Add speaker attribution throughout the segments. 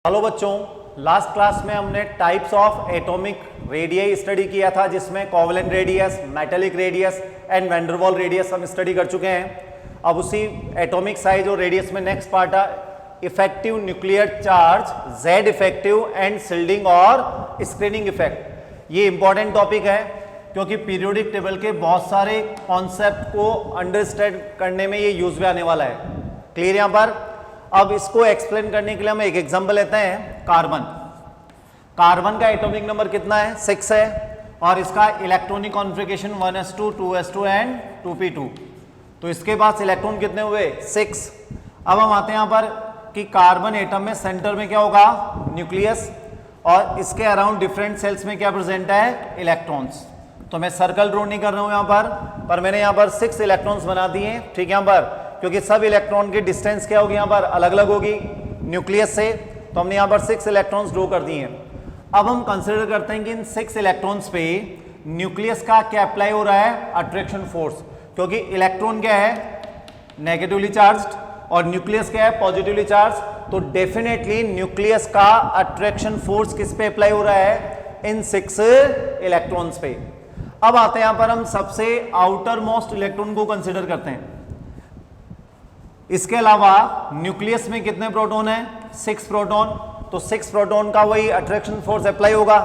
Speaker 1: Hello बच्चों, last class में हमने types of atomic radius study किया था, जिसमें covalent radius, metallic radius and van der Waals radius हम स्टडी कर चुके हैं। अब उसी एटॉमिक साइज और रेडियस में नेक्स्ट पार्ट है effective nuclear charge, Z effective and shielding और स्क्रीनिंग इफेक्ट। ये इंपॉर्टेंट टॉपिक है क्योंकि पीरियोडिक टेबल के बहुत सारे कॉन्सेप्ट को अंडरस्टैंड करने में ये यूज में आने वाला है। क्लियर यहाँ पर? अब इसको एक्सप्लेन करने के लिए हम एक एग्जांपल लेते हैं। कार्बन का एटॉमिक नंबर कितना है? 6 है और इसका electronic configuration 1s2 2s2 and 2p2। तो इसके पास इलेक्ट्रॉन कितने हुए? 6। अब हम आते हैं यहाँ पर कि कार्बन एटम में सेंटर में क्या होगा? न्यूक्लियस, और इसके अराउंड डिफरेंट सेल्स में क्या प्रेजेंट है? इलेक्ट्रॉन्स। तो मैं सर्कल ड्रॉ नहीं कर रहा हूं यहाँ पर मैंने यहाँ पर 6 इलेक्ट्रॉन्स बना दिए। ठीक है, यहाँ पर क्योंकि सब इलेक्ट्रॉन की डिस्टेंस क्या होगी? यहाँ पर अलग अलग होगी न्यूक्लियस से, तो हमने यहाँ पर 6 इलेक्ट्रॉन्स ड्रॉ कर दिए। अब हम कंसिडर करते हैं कि इन 6 इलेक्ट्रॉन्स पे न्यूक्लियस का क्या अप्लाई हो रहा है? Attraction force. क्योंकि इलेक्ट्रॉन क्या है? नेगेटिवली चार्ज्ड और न्यूक्लियस क्या है? Positively charge. तो डेफिनेटली न्यूक्लियस का अट्रैक्शन फोर्स किस पे अप्लाई हो रहा है? इन 6 इलेक्ट्रॉन्स पे। अब आते हैं यहाँ पर हम सबसे आउटर मोस्ट इलेक्ट्रॉन को कंसिडर करते हैं। इसके अलावा न्यूक्लियस में कितने प्रोटॉन है? 6 प्रोटॉन। तो 6 प्रोटॉन का वही अट्रैक्शन फोर्स अप्लाई होगा।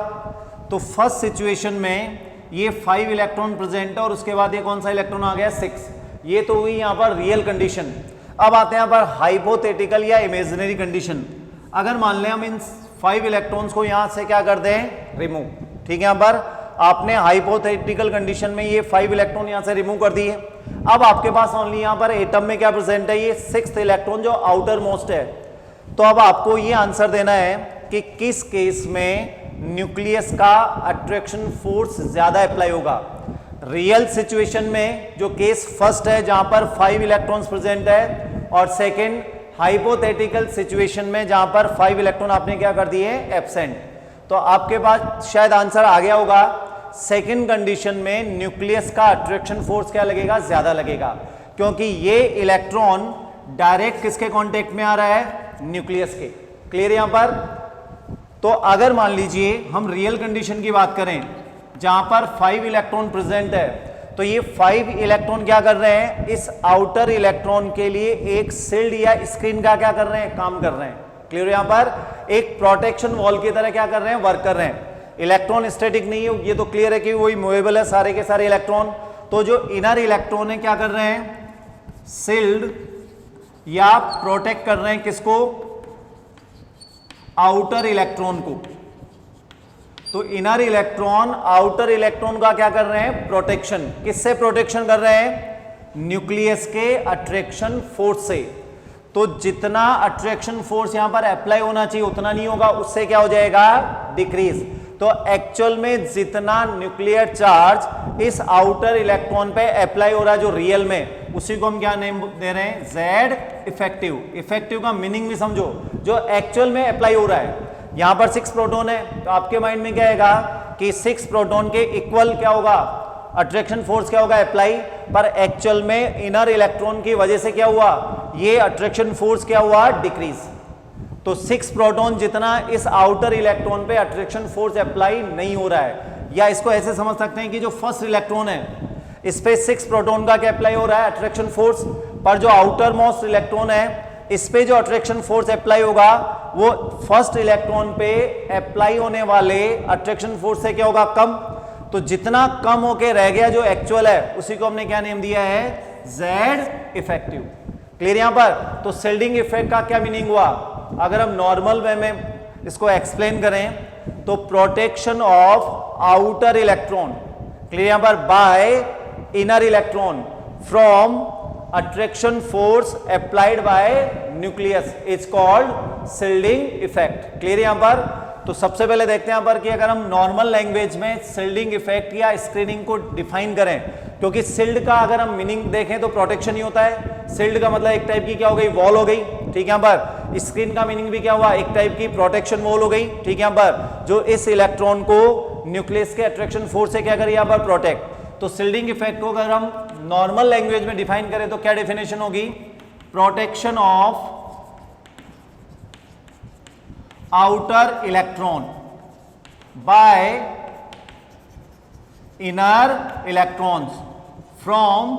Speaker 1: तो फर्स्ट सिचुएशन में ये 5 इलेक्ट्रॉन प्रेजेंट है और उसके बाद ये कौन सा इलेक्ट्रॉन आ गया? 6। ये तो हुई यहाँ पर रियल कंडीशन। अब आते हैं यहाँ पर हाइपोथेटिकल या इमेजिनरी कंडीशन। अगर मान लें हम इन 5 इलेक्ट्रॉन्स को यहाँ से क्या कर दें? रिमूव। ठीक है, यहाँ पर आपने हाइपोथेटिकल कंडीशन में ये 5 इलेक्ट्रॉन यहाँ से रिमूव कर दिए। अब आपके पास ओनली यहाँ पर एटम में क्या प्रेजेंट है? ये 6th इलेक्ट्रॉन जो आउटर मोस्ट है। तो अब आपको ये आंसर देना है कि किस केस में न्यूक्लियस का अट्रैक्शन फोर्स ज्यादा अप्लाई होगा। रियल सिचुएशन में जो केस फर्स्ट है जहां पर 5 इलेक्ट्रॉन्स प्रेजेंट है, और सेकेंड हाइपोथेटिकल सिचुएशन में जहां पर 5 इलेक्ट्रॉन आपने क्या कर दिए? एब्सेंट। तो आपके पास शायद आंसर आ गया होगा, सेकेंड कंडीशन में न्यूक्लियस का अट्रैक्शन फोर्स क्या लगेगा? ज्यादा लगेगा, क्योंकि ये इलेक्ट्रॉन डायरेक्ट किसके कांटेक्ट में आ रहा है? न्यूक्लियस के। क्लियर यहां पर? तो अगर मान लीजिए हम रियल कंडीशन की बात करें जहां पर 5 इलेक्ट्रॉन प्रेजेंट है, तो ये 5 इलेक्ट्रॉन क्या कर रहे हैं? इस आउटर इलेक्ट्रॉन के लिए एक शील्ड या स्क्रीन का क्या कर रहे हैं? काम कर रहे हैं। क्लियर? यहां पर एक प्रोटेक्शन वॉल की तरह क्या कर रहे हैं? वर्क कर रहे हैं। इलेक्ट्रॉन स्टैटिक नहीं है, ये तो क्लियर है कि वही मूवेबल है सारे के सारे इलेक्ट्रॉन। तो जो इनर इलेक्ट्रॉन है क्या कर रहे हैं? शील्ड या प्रोटेक्ट कर रहे हैं किसको? आउटर इलेक्ट्रॉन को। तो इनर इलेक्ट्रॉन आउटर इलेक्ट्रॉन का क्या कर रहे हैं? प्रोटेक्शन। किससे प्रोटेक्शन कर रहे हैं? न्यूक्लियस के अट्रैक्शन फोर्स से। तो जितना अट्रैक्शन फोर्स यहां पर अप्लाई होना चाहिए उतना नहीं होगा, उससे क्या हो जाएगा? डिक्रीज। तो एक्चुअल में जितना न्यूक्लियर चार्ज इस आउटर इलेक्ट्रॉन पे अप्लाई हो रहा है जो रियल में, उसी को हम क्या नेम दे रहे हैं? Z effective. इफेक्टिव का मीनिंग भी समझो, जो एक्चुअल में अप्लाई हो रहा है। यहां पर 6 प्रोटॉन है, तो आपके माइंड में क्या आएगा कि 6 प्रोटॉन के इक्वल क्या होगा? अट्रैक्शन फोर्स क्या होगा? अप्लाई। पर एक्चुअल में इनर इलेक्ट्रॉन की वजह से क्या हुआ? ये अट्रैक्शन फोर्स क्या हुआ? डिक्रीज। तो 6 प्रोटॉन जितना इस आउटर इलेक्ट्रॉन पे अट्रैक्शन फोर्स अप्लाई नहीं हो रहा है। या इसको ऐसे समझ सकते हैं कि जो फर्स्ट इलेक्ट्रॉन है इस पे 6 प्रोटॉन का क्या अप्लाई हो रहा है? Attraction force. पर जो आउटर मोस्ट इलेक्ट्रॉन है इस पे जो अट्रैक्शन फोर्स अप्लाई होगा वो फर्स्ट इलेक्ट्रॉन पे अप्लाई होने वाले अट्रैक्शन फोर्स से क्या होगा? कम। तो जितना कम होके रह गया जो एक्चुअल है, उसी को हमने क्या नेम दिया है? Z effective. क्लियर यहां पर? तो शिल्डिंग इफेक्ट का क्या मीनिंग हुआ? अगर हम नॉर्मल वे में इसको एक्सप्लेन करें तो protection of outer electron, clear यहां पर, bye inner electron from attraction force applied by nucleus is called shielding effect. Clear यहां पर? तो सबसे पहले देखते हैं यहां पर कि अगर हम नॉर्मल लैंग्वेज में शिल्डिंग इफेक्ट या स्क्रीनिंग को डिफाइन करें, क्योंकि शिल्ड का अगर हम मीनिंग देखें तो प्रोटेक्शन ही होता है। शिल्ड का मतलब एक टाइप की क्या हो गई? वॉल हो गई। ठीक है, यहां पर स्क्रीन का मीनिंग भी क्या हुआ? एक टाइप की प्रोटेक्शन वॉल हो गई। ठीक है, यहां पर जो इस इलेक्ट्रॉन को न्यूक्लियस के अट्रैक्शन फोर्स से क्या करे? यहां पर प्रोटेक्ट। तो शिल्डिंग इफेक्ट को अगर हम नॉर्मल लैंग्वेज में डिफाइन करें तो क्या डेफिनेशन होगी? Protection of outer electron by inner electrons from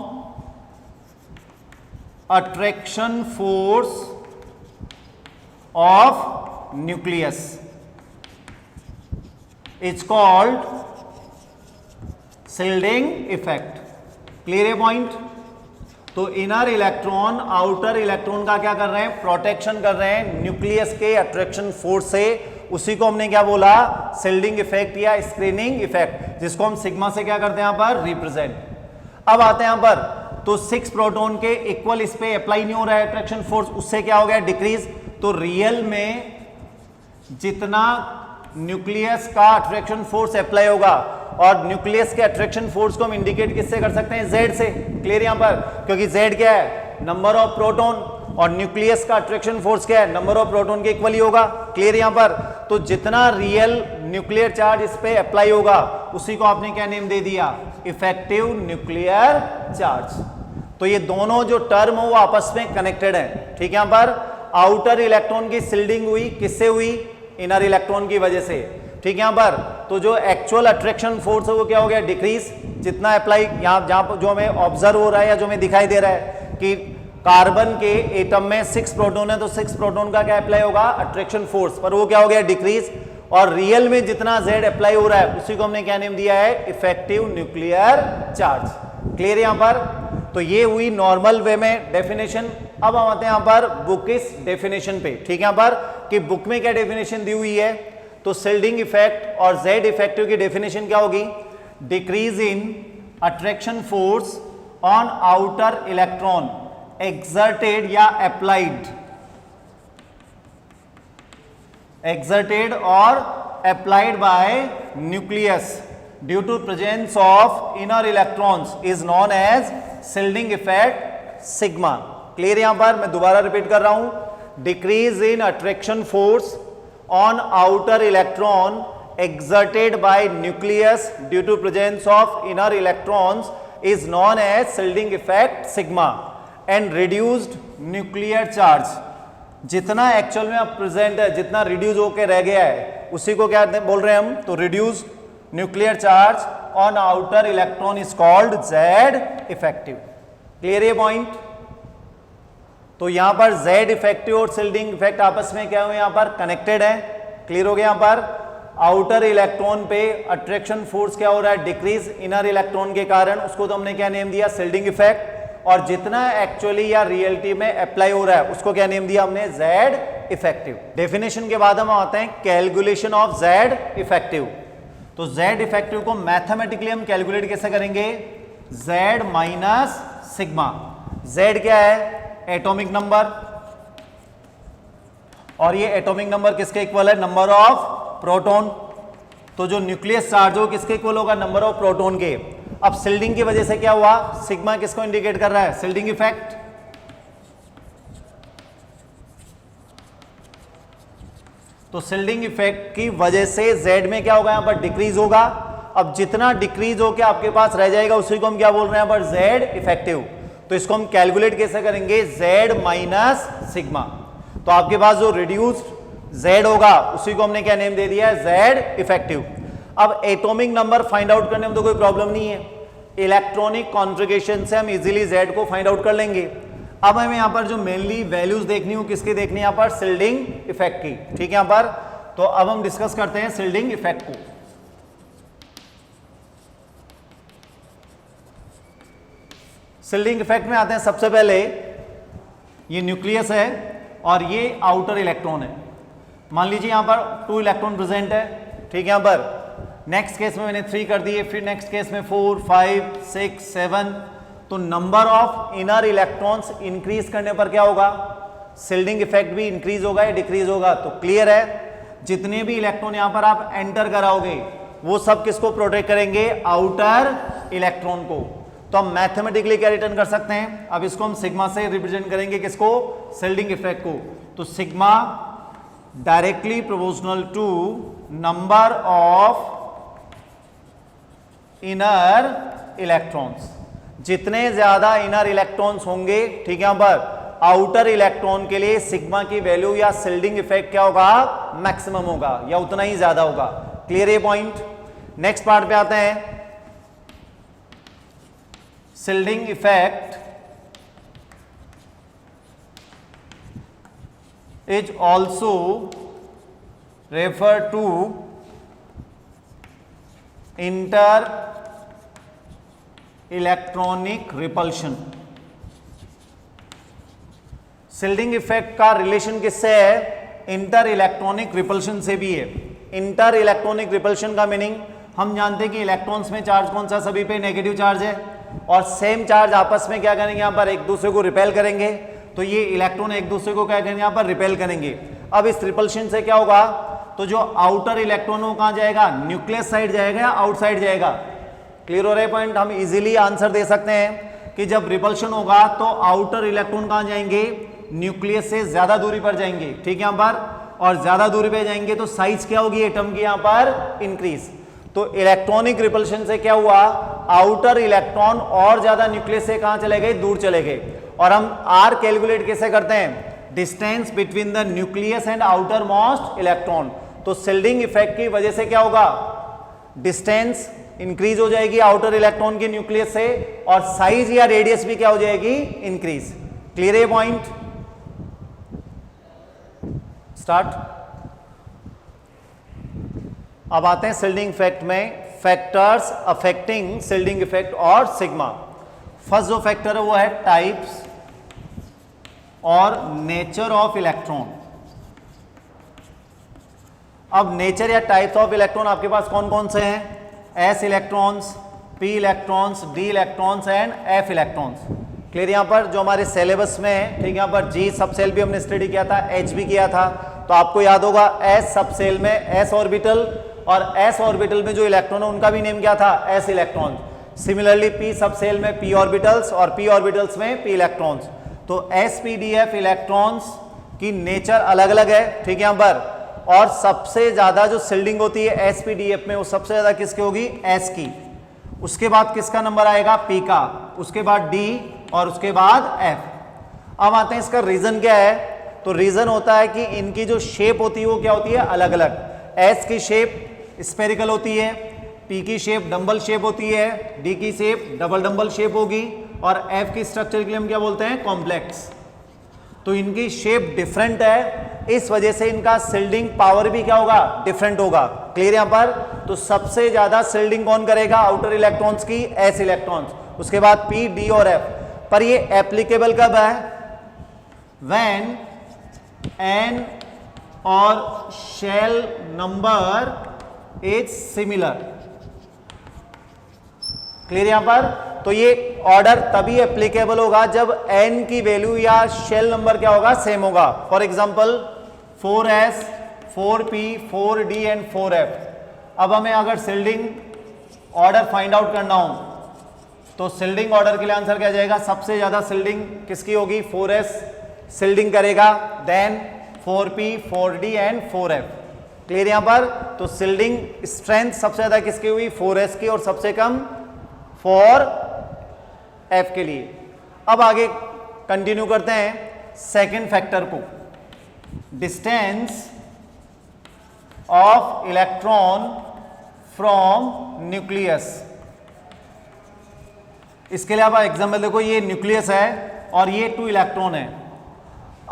Speaker 1: attraction force of nucleus is called shielding effect. Clear है पॉइंट? तो इनर इलेक्ट्रॉन आउटर इलेक्ट्रॉन का क्या कर रहे हैं? प्रोटेक्शन कर रहे हैं न्यूक्लियस के अट्रैक्शन फोर्स से। उसी को हमने क्या बोला? शिल्डिंग इफेक्ट या स्क्रीनिंग इफेक्ट, जिसको हम सिग्मा से क्या करते हैं यहां पर? रिप्रेजेंट। अब आते हैं यहां पर, तो 6 प्रोटॉन के इक्वल इस पे अप्लाई नहीं हो रहा है अट्रैक्शन फोर्स, उससे क्या हो गया? डिक्रीज। तो रियल में जितना न्यूक्लियस का अट्रैक्शन फोर्स अप्लाई होगा, और न्यूक्लियस के अट्रैक्शन फोर्स को हम इंडिकेट किससे कर सकते हैं? Z से। क्लियर यहां पर? क्योंकि Z क्या है? नंबर ऑफ प्रोटॉन, और न्यूक्लियस का अट्रैक्शन फोर्स क्या है? नंबर ऑफ प्रोटॉन के इक्वल ही होगा। क्लियर यहां पर? तो जितना रियल न्यूक्लियर चार्ज इस पे अप्लाई होगा, उसी को आपने क्या नेम दे दिया? Effective nuclear charge. तो ये दोनों जो टर्म हो वो आपस में कनेक्टेड है। ठीक है? यहां पर आउटर इलेक्ट्रॉन की शिल्डिंग हुई, किससे हुई? इनर इलेक्ट्रॉन की वजह से। ठीक है? यहां पर तो जो एक्चुअल अट्रैक्शन फोर्स है वो क्या हो गया? डिक्रीज। जितना अप्लाई यहां जहां जो हमें ऑब्जर्व हो रहा है या जो हमें दिखाई दे रहा है कि कार्बन के एटम में 6 प्रोटॉन है, तो 6 प्रोटॉन का क्या अप्लाई होगा? अट्रैक्शन फोर्स, पर वो क्या हो गया? डिक्रीज। और रियल में जितना Z अप्लाई हो रहा है, उसी को हमने क्या नेम दिया है? Effective nuclear charge. क्लियर यहां पर? तो ये हुई नॉर्मल वे में डेफिनेशन। अब हम आते हैं यहां पर बुक इस डेफिनेशन पे। ठीक है? यहां पर कि बुक में क्या डेफिनेशन दी हुई है? तो शिल्डिंग इफेक्ट और Z इफेक्टिव की डेफिनेशन क्या होगी? Decrease in attraction force on outer electron exerted या exerted or applied by nucleus due to presence of inner electrons is known as shielding effect sigma। Clear यहां पर? मैं दोबारा repeat कर रहा हूं। Decrease in attraction force on outer electron exerted by nucleus due to presence of inner electrons is known as shielding effect sigma। And reduced nuclear charge, जितना actual में अब प्रेजेंट है, जितना रिड्यूस होकर रह गया है, उसी को क्या बोल रहे हैं हम? तो reduced nuclear charge on outer electron is called Z effective. Clear ये पॉइंट? तो यहां पर Z इफेक्टिव और शिल्डिंग इफेक्ट आपस में क्या हुए? यहां पर कनेक्टेड है। क्लियर हो गया? यहां पर आउटर इलेक्ट्रॉन पे अट्रैक्शन फोर्स क्या हो रहा है? डिक्रीज इनर इलेक्ट्रॉन के कारण, उसको तो हमने क्या नेम दिया? Shielding effect. और जितना एक्चुअली या रियलिटी में अप्लाई हो रहा है, उसको क्या नेम दिया हमने? Z effective. डेफिनेशन के बाद हम आते हैं कैलकुलेशन ऑफ Z इफेक्टिव। तो Z इफेक्टिव को मैथमेटिकली हम कैलकुलेट कैसे करेंगे? Z minus sigma. Z क्या है? एटॉमिक नंबर, और ये एटॉमिक नंबर किसके इक्वल है? Number of proton. तो जो न्यूक्लियस चार्ज हो किसके इक्वल होगा? नंबर ऑफ प्रोटॉन के। अब शिल्डिंग की वजह से क्या हुआ? सिग्मा किसको इंडिकेट कर रहा है? Shielding effect. तो शिल्डिंग इफेक्ट की वजह से Z में क्या होगा? यहां पर डिक्रीज होगा। अब जितना डिक्रीज होकर आपके पास रह जाएगा, उसी को हम क्या बोल रहे हैं यहां पर? Z effective. तो इसको हम कैलकुलेट कैसे करेंगे? Z minus sigma. तो आपके पास जो रिड्यूस्ड Z होगा, उसी को हमने क्या नेम दे दिया है? Z effective. अब एटॉमिक नंबर फाइंड आउट करने में तो कोई प्रॉब्लम नहीं है, इलेक्ट्रॉनिक कॉन्फ़िगरेशन से हम इजीली Z को फाइंड आउट कर लेंगे। अब हमें यहां पर जो मेनली वैल्यूज देखनी हो, किसकी देखनी है? यहां पर शिल्डिंग इफेक्ट की। ठीक है? यहां पर तो अब हम डिस्कस करते हैं शिल्डिंग इफेक्ट को। शिल्डिंग इफेक्ट में आते हैं। सबसे पहले ये न्यूक्लियस है और ये आउटर इलेक्ट्रॉन है। मान लीजिए यहां पर 2 इलेक्ट्रॉन प्रेजेंट है। ठीक है? यहां पर नेक्स्ट केस में मैंने 3 कर दिए, फिर नेक्स्ट केस में 4, 5, 6, 7। तो number of inner electrons increase करने पर क्या होगा? शिल्डिंग इफेक्ट भी इंक्रीज होगा या डिक्रीज होगा? तो क्लियर है, जितने भी इलेक्ट्रॉन यहां पर आप एंटर कराओगे, वो सब किसको प्रोटेक्ट करेंगे? आउटर इलेक्ट्रॉन को। तो हम मैथमेटिकली क्या रिटर्न कर सकते हैं? अब इसको हम सिग्मा से रिप्रेजेंट करेंगे, किसको? शिल्डिंग इफेक्ट को। तो sigma directly proportional to number of inner electrons. जितने ज्यादा इनर इलेक्ट्रॉन्स होंगे, ठीक है, यहां पर आउटर इलेक्ट्रॉन के लिए सिग्मा की वैल्यू या शिल्डिंग इफेक्ट क्या होगा, मैक्सिमम होगा या उतना ही ज्यादा होगा। क्लियर ये पॉइंट। नेक्स्ट पार्ट पे आते हैं। Shielding effect is also refer to inter electronic repulsion. Shielding effect का रिलेशन किससे है, इंटर इलेक्ट्रॉनिक रिपल्शन से भी है। इंटर इलेक्ट्रॉनिक रिपल्शन का मीनिंग हम जानते हैं कि इलेक्ट्रॉन्स में चार्ज कौन सा, सभी पे नेगेटिव चार्ज है और सेम चार्ज आपस में क्या करेंगे, यहां पर एक दूसरे को रिपेल करेंगे। तो ये इलेक्ट्रॉन एक दूसरे को क्या करेंगे, यहां पर रिपेल करेंगे। अब इस रिपल्शन से क्या होगा, तो जो आउटर इलेक्ट्रॉन वो कहां जाएगा, न्यूक्लियस साइड जाएगा या आउटसाइड जाएगा। क्लियर हो रहा है पॉइंट। हम इजीली आंसर दे सकते हैं कि जब रिपल्शन होगा तो आउटर इलेक्ट्रॉन कहां जाएंगे, न्यूक्लियस से ज्यादा दूरी पर जाएंगे, ठीक है यहां पर, और ज्यादा दूरी पे जाएंगे तो साइज क्या होगी एटम की, यहां पर इंक्रीज। तो इलेक्ट्रॉनिक रिपल्शन से क्या हुआ, आउटर इलेक्ट्रॉन और ज्यादा न्यूक्लियस से कहां चले गए, दूर चले गए। और हम आर कैलकुलेट कैसे करते हैं, distance between the nucleus and outer most electron. तो शिल्डिंग इफेक्ट की वजह से क्या होगा, डिस्टेंस इंक्रीज हो जाएगी आउटर इलेक्ट्रॉन के न्यूक्लियस से और साइज या रेडियस भी क्या हो जाएगी, इंक्रीज। क्लियर है पॉइंट। स्टार्ट। अब आते हैं शिल्डिंग इफेक्ट में फैक्टर्स अफेक्टिंग शिल्डिंग इफेक्ट और सिग्मा। फर्स्ट जो फैक्टर है वो है टाइप्स और नेचर ऑफ इलेक्ट्रॉन। अब नेचर या टाइप्स ऑफ इलेक्ट्रॉन आपके पास कौन कौन से हैं, S electrons, P electrons, D electrons and F electrons. Clear. यहां पर जो हमारे सिलेबस में है, ठीक, यहां पर जी सब सेल भी हमने स्टडी किया था, एच भी किया था, तो आपको याद होगा एस सब सेल में एस ऑर्बिटल और एस ऑर्बिटल में जो इलेक्ट्रॉन है उनका भी नेम क्या था, एस इलेक्ट्रॉन। सिमिलरली पी सब सेल में पी ऑर्बिटल्स और पी ऑर्बिटल्स में पी इलेक्ट्रॉन्स। तो S P D F electrons की नेचर अलग अलग है, ठीक है यहां पर। और सबसे ज्यादा जो शिल्डिंग होती है एस पी डी एफ में वो सबसे ज्यादा किसकी होगी, एस की। उसके बाद किसका नंबर आएगा, पी का, उसके बाद डी और उसके बाद एफ। अब आते हैं इसका रीजन क्या है, तो रीजन होता है कि इनकी जो शेप होती है वो क्या होती है, अलग अलग। एस की शेप स्फेरिकल होती है, पी की शेप डंबल शेप होती है, डी की शेप डबल डंबल शेप होगी और एफ की स्ट्रक्चर के लिए हम क्या बोलते हैं, कॉम्प्लेक्स। तो इनकी शेप डिफरेंट है, इस वजह से इनका शिल्डिंग पावर भी क्या होगा, डिफरेंट होगा। क्लियर यहां पर। तो सबसे ज्यादा शिल्डिंग कौन करेगा आउटर इलेक्ट्रॉन्स की, एस इलेक्ट्रॉन्स, उसके बाद पी डी और एफ। पर ये एप्लीकेबल कब है, व्हेन एन और shell number is similar. Clear यहां पर। तो ये ऑर्डर तभी एप्लीकेबल होगा जब n की वैल्यू या शेल नंबर क्या होगा, सेम होगा। For example 4s 4p 4d and 4f। अब हमें अगर शिल्डिंग ऑर्डर फाइंड आउट करना हो तो शिल्डिंग ऑर्डर के लिए आंसर क्या जाएगा, सबसे ज्यादा शिल्डिंग किसकी होगी, 4s शिल्डिंग करेगा, then 4p 4d and 4f। Clear यहां पर। तो शिल्डिंग स्ट्रेंथ सबसे ज्यादा किसकी हुई, 4s की, और सबसे कम 4f के लिए। अब आगे कंटिन्यू करते हैं सेकंड फैक्टर को, distance of electron from nucleus. इसके लिए आप एग्जांपल देखो, ये न्यूक्लियस है और ये 2 इलेक्ट्रॉन है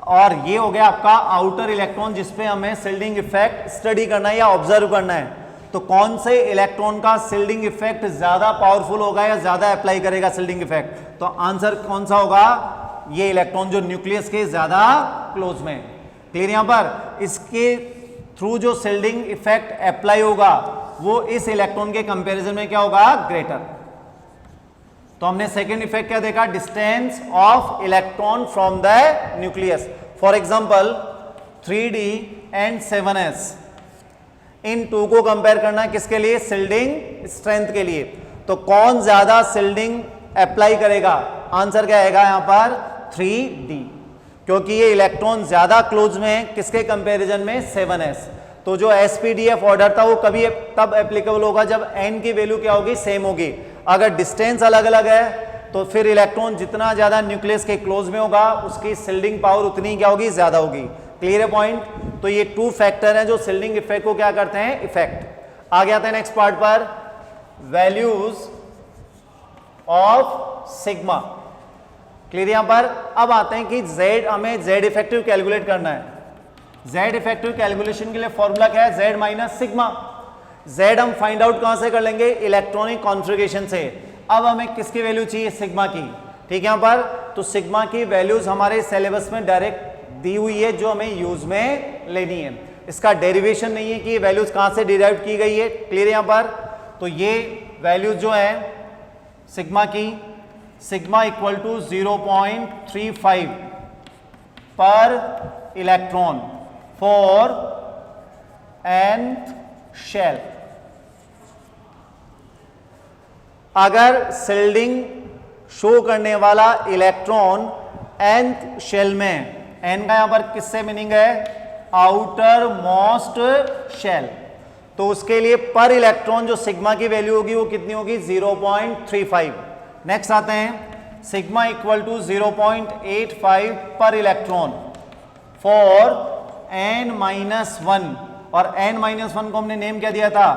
Speaker 1: और ये हो गया आपका आउटर इलेक्ट्रॉन जिसपे हमें शिल्डिंग इफेक्ट स्टडी करना है या ऑब्जर्व करना है। तो कौन से इलेक्ट्रॉन का शिल्डिंग इफेक्ट ज्यादा पावरफुल होगा या ज्यादा अप्लाई करेगा शिल्डिंग इफेक्ट, तो आंसर कौन सा होगा, ये इलेक्ट्रॉन जो न्यूक्लियस के ज्यादा क्लोज में। क्लियर यहां पर। इसके थ्रू जो शिल्डिंग इफेक्ट अप्लाई होगा वो इस इलेक्ट्रॉन के कंपैरिजन में क्या होगा, ग्रेटर। तो हमने सेकेंड इफेक्ट क्या देखा, distance of electron from the nucleus. For example 3d and 7s, इन 2 को कंपेयर करना किसके लिए, शिल्डिंग स्ट्रेंथ के लिए। तो कौन ज्यादा शिल्डिंग अप्लाई करेगा, आंसर क्या आएगा यहां पर, 3d, क्योंकि ये इलेक्ट्रॉन ज्यादा क्लोज में है किसके कंपैरिजन में, 7s। तो जो एसपीडीएफ ऑर्डर था वो कभी तब एप्लीकेबल होगा जब n की वैल्यू क्या होगी, सेम होगी। अगर डिस्टेंस अलग अलग है तो फिर इलेक्ट्रॉन जितना ज्यादा न्यूक्लियस के क्लोज में होगा उसकी शिल्डिंग पावर उतनी क्या होगी, ज्यादा होगी। क्लियर है पॉइंट। तो ये 2 फैक्टर हैं जो शिल्डिंग इफेक्ट को क्या करते हैं, इफेक्ट। आगे आते हैं नेक्स्ट पार्ट पर, वैल्यूज ऑफ सिग्मा। क्लियर यहां पर। अब आते हैं कि Z, हमें Z इफेक्टिव कैलकुलेट करना है। Z इफेक्टिव कैलकुलेशन के लिए फॉर्मूला क्या है, Z माइनस सिग्मा। Z हम फाइंड आउट कहां से कर लेंगे, इलेक्ट्रॉनिक कॉन्फ़िगरेशन से। अब हमें किसकी वैल्यू चाहिए, सिग्मा की। ठीक है यहां पर। तो सिग्मा की वैल्यूज हमारे सिलेबस में डायरेक्ट दी हुई है जो हमें यूज में लेनी है। इसका डेरिवेशन नहीं है कि ये वैल्यूज कहां से डिराइव की गई है। क्लियर यहां पर। तो ये वैल्यूज जो है सिग्मा की, सिग्मा इक्वल टू 0.35 पर इलेक्ट्रॉन फॉर nth शेल। अगर शिल्डिंग शो करने वाला इलेक्ट्रॉन nth शेल में, n का यहां पर किससे मीनिंग है, आउटर मोस्ट शेल, तो उसके लिए पर इलेक्ट्रॉन जो सिग्मा की वैल्यू होगी वो कितनी होगी, 0.35। नेक्स्ट आते हैं, सिग्मा इक्वल टू 0.85 पर इलेक्ट्रॉन फॉर n-1, और n-1 को हमने नेम क्या दिया था,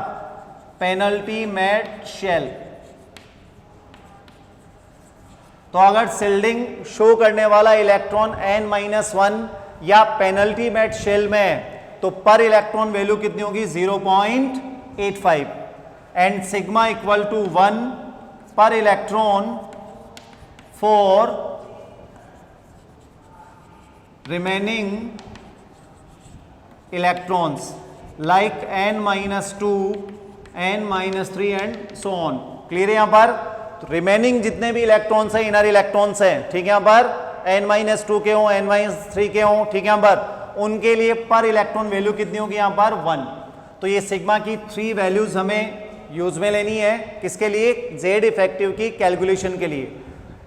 Speaker 1: पेनल्टी मेट शेल। तो अगर शिल्डिंग शो करने वाला इलेक्ट्रॉन n-1 या पेनल्टी मेट शेल में, तो पर इलेक्ट्रॉन वैल्यू कितनी होगी, 0.85 एंड सिग्मा इक्वल टू 1 पर electron for remaining electrons like n-2, n-3 and so on. Clear है यहां पर। तो रिमेनिंग जितने भी इलेक्ट्रॉन्स हैं, इनर इलेक्ट्रॉन्स हैं, ठीक है यहां पर, n-2 के हों, n-3 के हों, ठीक है यहां पर, उनके लिए पर इलेक्ट्रॉन वैल्यू कितनी होगी यहां पर, 1। तो ये सिग्मा की 3 वैल्यूज हमें यूज में लेनी है, किसके लिए, Z इफेक्टिव की कैलकुलेशन के लिए।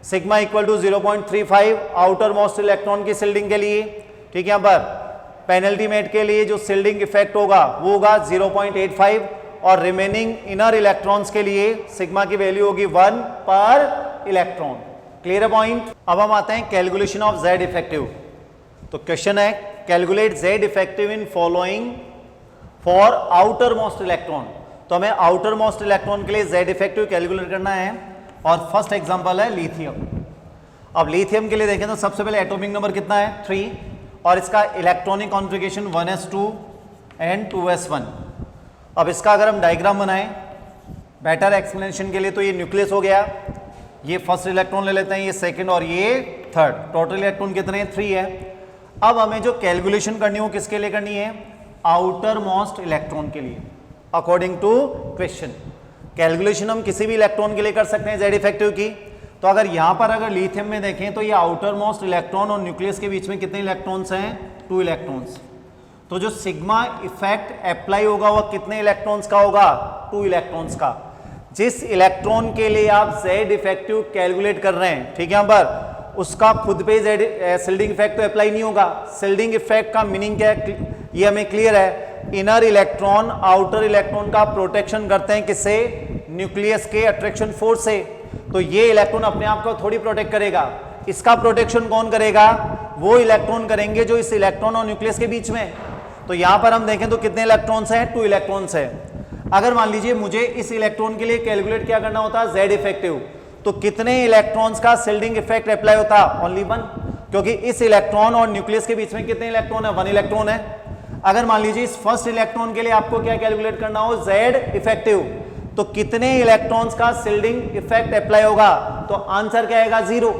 Speaker 1: Sigma equal to 0.35 outermost electron की शिल्डिंग के लिए, ठीक है यहां पर। पेनल्टी मेट के लिए जो शिल्डिंग इफेक्ट होगा वो होगा 0.85, और रिमेनिंग इनर इलेक्ट्रॉन्स के लिए सिग्मा की वैल्यू होगी 1 पर इलेक्ट्रॉन। क्लियर है पॉइंट। अब हम आते हैं कैलकुलेशन ऑफ Z इफेक्टिव। तो क्वेश्चन है, calculate Z effective in following for outer most electron. तो हमें आउटर मोस्ट इलेक्ट्रॉन के लिए Z इफेक्टिव कैलकुलेट करना है, और फर्स्ट एग्जांपल है लिथियम। अब लिथियम के लिए देखें तो सबसे पहले एटॉमिक नंबर कितना है, 3, और इसका electronic configuration 1s2 and 2s1। अब इसका अगर हम डायग्राम बनाएं बेटर एक्सप्लेनेशन के लिए, तो ये न्यूक्लियस हो गया, ये फर्स्ट इलेक्ट्रॉन ले लेते हैं, ये सेकंड और ये थर्ड, टोटल इलेक्ट्रॉन कितने हैं, 3 है। अब हमें जो कैलकुलेशन करनी हो किसके लिए करनी है, आउटर मोस्ट इलेक्ट्रॉन के लिए, अकॉर्डिंग टू क्वेश्चन। कैलकुलेशन हम किसी भी इलेक्ट्रॉन के लिए कर सकते हैं Z इफेक्टिव की। तो अगर यहां पर अगर लिथियम में देखें तो ये आउटर मोस्ट इलेक्ट्रॉन और न्यूक्लियस के बीच में कितने इलेक्ट्रॉन्स हैं, 2 इलेक्ट्रॉन्स। तो जो सिग्मा इफेक्ट अप्लाई होगा वह कितने इलेक्ट्रॉन्स का होगा, 2 इलेक्ट्रॉन्स का। जिस इलेक्ट्रॉन के लिए आप Z इफेक्टिव कैलकुलेट कर रहे हैं, ठीक है यहां पर, उसका खुद पे शिल्डिंग इफेक्ट तो अप्लाई नहीं होगा। शिल्डिंग इफेक्ट का मीनिंग क्या है, ये हमें क्लियर है। इनर इलेक्ट्रॉन आउटर इलेक्ट्रॉन का प्रोटेक्शन करते हैं, किससे, न्यूक्लियस के अट्रैक्शन फोर्स से। तो ये इलेक्ट्रॉन अपने आप को थोड़ी प्रोटेक्ट करेगा, इसका प्रोटेक्शन कौन करेगा, वो इलेक्ट्रॉन करेंगे जो इस इलेक्ट्रॉन और न्यूक्लियस के बीच में। तो यहां पर हम देखें तो कितने इलेक्ट्रॉन्स हैं, 2 इलेक्ट्रॉन्स हैं। अगर मान लीजिए मुझे इस इलेक्ट्रॉन के लिए कैलकुलेट क्या करना होता है, Z इफेक्टिव, तो कितने इलेक्ट्रॉन्स का शिल्डिंग इफेक्ट अप्लाई होता, ओनली 1, क्योंकि इस इलेक्ट्रॉन और न्यूक्लियस के बीच में कितने इलेक्ट्रॉन है, 1 इलेक्ट्रॉन है। अगर मान लीजिए इस फर्स्ट इलेक्ट्रॉन के लिए आपको क्या कैलकुलेट करना हो, Z इफेक्टिव, तो कितने इलेक्ट्रॉन्स का शिल्डिंग इफेक्ट अप्लाई होगा, तो आंसर क्या आएगा, 0,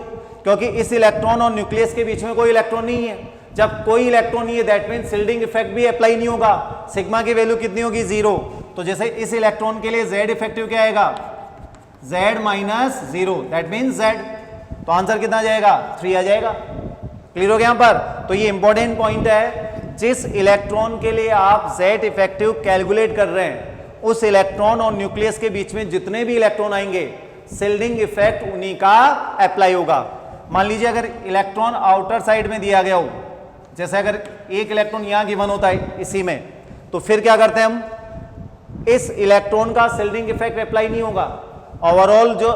Speaker 1: क्योंकि इस इलेक्ट्रॉन और न्यूक्लियस के बीच में कोई इलेक्ट्रॉन नहीं है। जब कोई इलेक्ट्रॉन नहीं है दैट मीन शिल्डिंग इफेक्ट भी अप्लाई नहीं होगा। सिग्मा की वैल्यू कितनी होगी, 0। तो जैसे इस इलेक्ट्रॉन के लिए Z इफेक्टिव क्या आएगा, Z minus 0, that mean Z। तो आंसर कितना आ जाएगा, 3 आ जाएगा। क्लियर हो गया यहां पर। तो ये इंपॉर्टेंट पॉइंट है, जिस इलेक्ट्रॉन के लिए आप Z इफेक्टिव कैलकुलेट कर रहे हैं उस इलेक्ट्रॉन और न्यूक्लियस के बीच में जितने भी इलेक्ट्रॉन आएंगे शिल्डिंग इफेक्ट उन्हीं का अप्लाई होगा। मान लीजिए अगर इलेक्ट्रॉन आउटर साइड में दिया गया हो, जैसे अगर एक इलेक्ट्रॉन यहां गिवन होता है इसी में, तो फिर क्या करते हैं हम, इस इलेक्ट्रॉन का शिल्डिंग इफेक्ट अप्लाई नहीं होगा, ओवरऑल जो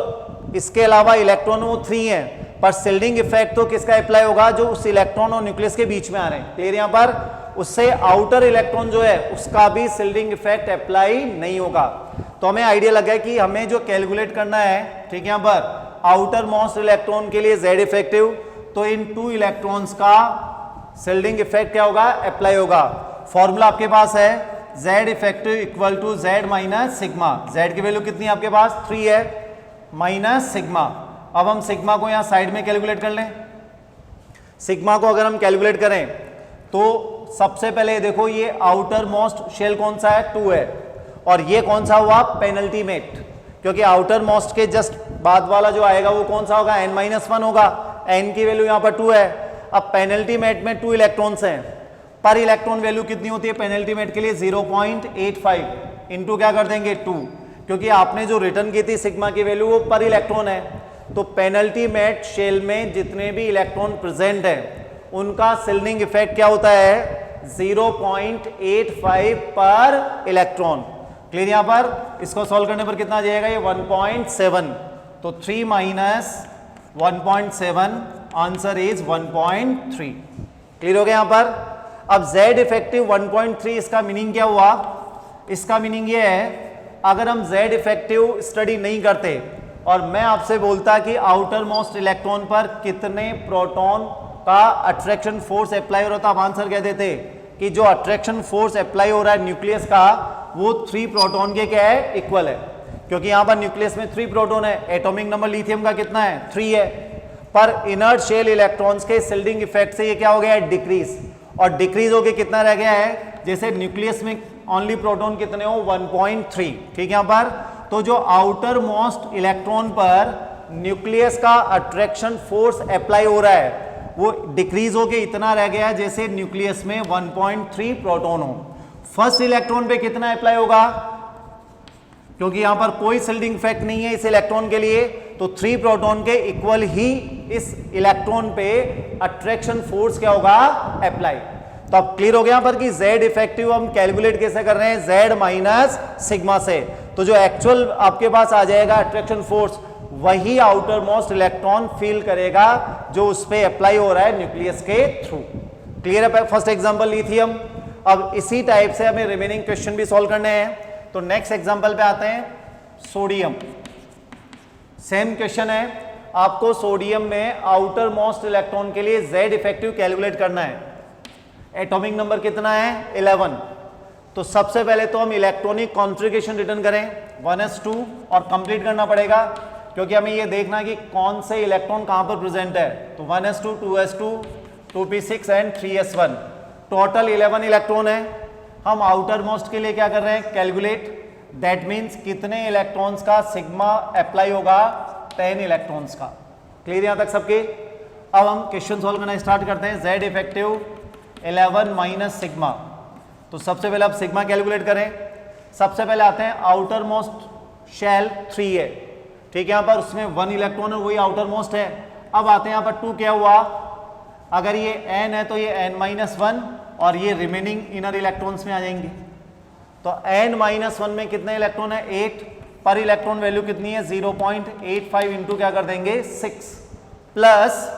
Speaker 1: इसके अलावा इलेक्ट्रॉन वो 3 है, पर शिल्डिंग इफेक्ट तो किसका अप्लाई होगा, जो उस इलेक्ट्रॉन और न्यूक्लियस के बीच में आ रहे हैं। क्लियर यहां पर, उससे आउटर इलेक्ट्रॉन जो है उसका भी शिल्डिंग इफेक्ट अप्लाई नहीं होगा। तो हमें आइडिया लगा है कि हमें जो कैलकुलेट करना है, ठीक है, यहां पर आउटर मोस्ट इलेक्ट्रॉन के लिए Z इफेक्टिव, तो इन 2 इलेक्ट्रॉन्स का शिल्डिंग इफेक्ट क्या होगा, अप्लाई होगा। फॉर्मूला आपके पास है Z effective equal to Z minus sigma. Z की वैल्यू कितनी है आपके पास, 3 है, माइनस सिग्मा। अब हम सिग्मा को यहां साइड में कैलकुलेट कर लें। सिग्मा को अगर हम कैलकुलेट करें तो सबसे पहले देखो ये आउटर मोस्ट शेल कौन सा है, 2 है, और ये कौन सा हुआ, पेनल्टी मेट, क्योंकि आउटर मोस्ट के जस्ट बाद वाला जो आएगा वो कौन सा होगा, n-1 होगा। n की वैल्यू यहां पर 2 है। अब पेनल्टी मेट में 2 इलेक्ट्रॉन्स हैं, पर इलेक्ट्रॉन वैल्यू कितनी होती है पेनल्टी मेट के लिए, 0.85 इंटू क्या कर देंगे 2, क्योंकि आपने जो रिटर्न की थी सिग्मा की वैल्यू वो पर इलेक्ट्रॉन है। तो पेनल्टी मेट शेल में जितने भी इलेक्ट्रॉन प्रेजेंट हैं उनका शिल्डिंग इफेक्ट क्या होता है, 0.85 पर इलेक्ट्रॉन। क्लियर यहां पर, इसको सॉल्व करने पर कितना आ जाएगा, ये 1.7, तो 3 माइनस 1.7, आंसर इज 1.3। क्लियर हो गया यहां पर। अब Z इफेक्टिव 1.3, इसका मीनिंग क्या हुआ, इसका मीनिंग ये है अगर हम Z इफेक्टिव स्टडी नहीं करते और मैं आपसे बोलता कि आउटर मोस्ट इलेक्ट्रॉन पर कितने प्रोटॉन का अट्रैक्शन फोर्स अप्लाई हो रहा था, आप आंसर कह देते कि जो अट्रैक्शन फोर्स अप्लाई हो रहा है न्यूक्लियस का वो 3 प्रोटॉन के क्या है, इक्वल है, क्योंकि यहां पर न्यूक्लियस में 3 प्रोटॉन है। एटॉमिक नंबर लिथियम का कितना है, 3 है, पर इनर्ट शेल इलेक्ट्रॉन्स के शिल्डिंग इफेक्ट से ये क्या हो गया है, डिक्रीज, और डिक्रीज होके कितना रह गया है, जैसे न्यूक्लियस में ओनली प्रोटॉन कितने हो, 1.3, ठीक है यहां पर। तो जो आउटर मोस्ट इलेक्ट्रॉन पर न्यूक्लियस का अट्रैक्शन फोर्स अप्लाई हो रहा है वो डिक्रीज होके इतना रह गया है जैसे न्यूक्लियस में 1.3 प्रोटॉन हो। फर्स्ट इलेक्ट्रॉन पे कितना अप्लाई होगा, क्योंकि यहां पर कोई शिल्डिंग इफेक्ट नहीं है इस इलेक्ट्रॉन के लिए, तो 3 प्रोटॉन के इक्वल ही इस इलेक्ट्रॉन पे अट्रैक्शन फोर्स क्या होगा, अप्लाई। तो अब क्लियर हो गया पर कि Z इफेक्टिव हम कैलकुलेट कैसे कर रहे हैं, Z माइनस सिग्मा से। तो जो एक्चुअल आपके पास आ जाएगा अट्रैक्शन फोर्स, वही आउटर मोस्ट इलेक्ट्रॉन फील करेगा जो उस पे अप्लाई हो रहा है न्यूक्लियस के थ्रू। क्लियर है, फर्स्ट एग्जांपल लिथियम। अब इसी टाइप से हमें रिमेनिंग क्वेश्चन भी सॉल्व करने हैं। तो नेक्स्ट एग्जांपल पे आते हैं, सोडियम। सेम क्वेश्चन है, आपको सोडियम में आउटर मोस्ट इलेक्ट्रॉन के लिए Z इफेक्टिव कैलकुलेट करना है। एटॉमिक नंबर कितना है, 11। तो सबसे पहले तो हम इलेक्ट्रॉनिक कॉन्फ़िगरेशन रिटर्न करें 1s2 और कंप्लीट करना पड़ेगा, क्योंकि हमें ये देखना कि कौन से इलेक्ट्रॉन कहां पर प्रेजेंट है। तो 1s2, 2s2, 2p6 and 3s1, total 11 electron है। हम आउटर मोस्ट के लिए क्या कर रहे हैं, कैलकुलेट, दैट मीन्स कितने इलेक्ट्रॉन्स का सिग्मा अप्लाई होगा, 10 इलेक्ट्रॉन्स का। क्लियर यहां तक सबके। अब हम क्वेश्चन सॉल्व करना स्टार्ट करते हैं। Z इफेक्टिव 11 माइनस सिग्मा, तो सबसे पहले आप सिग्मा कैलकुलेट करें। सबसे पहले आते हैं आउटर मोस्ट शेल 3 है, ठीक है, यहां पर उसमें 1 इलेक्ट्रॉन है, वही आउटर मोस्ट है। अब आते हैं यहां पर 2 क्या हुआ, अगर ये n है तो ये n-1 और ये रिमेनिंग इनर इलेक्ट्रॉन्स में आ जाएंगे। तो n-1 में कितने इलेक्ट्रॉन है, 8, पर इलेक्ट्रॉन वैल्यू कितनी है, 0.85 इंटू क्या कर देंगे 6, प्लस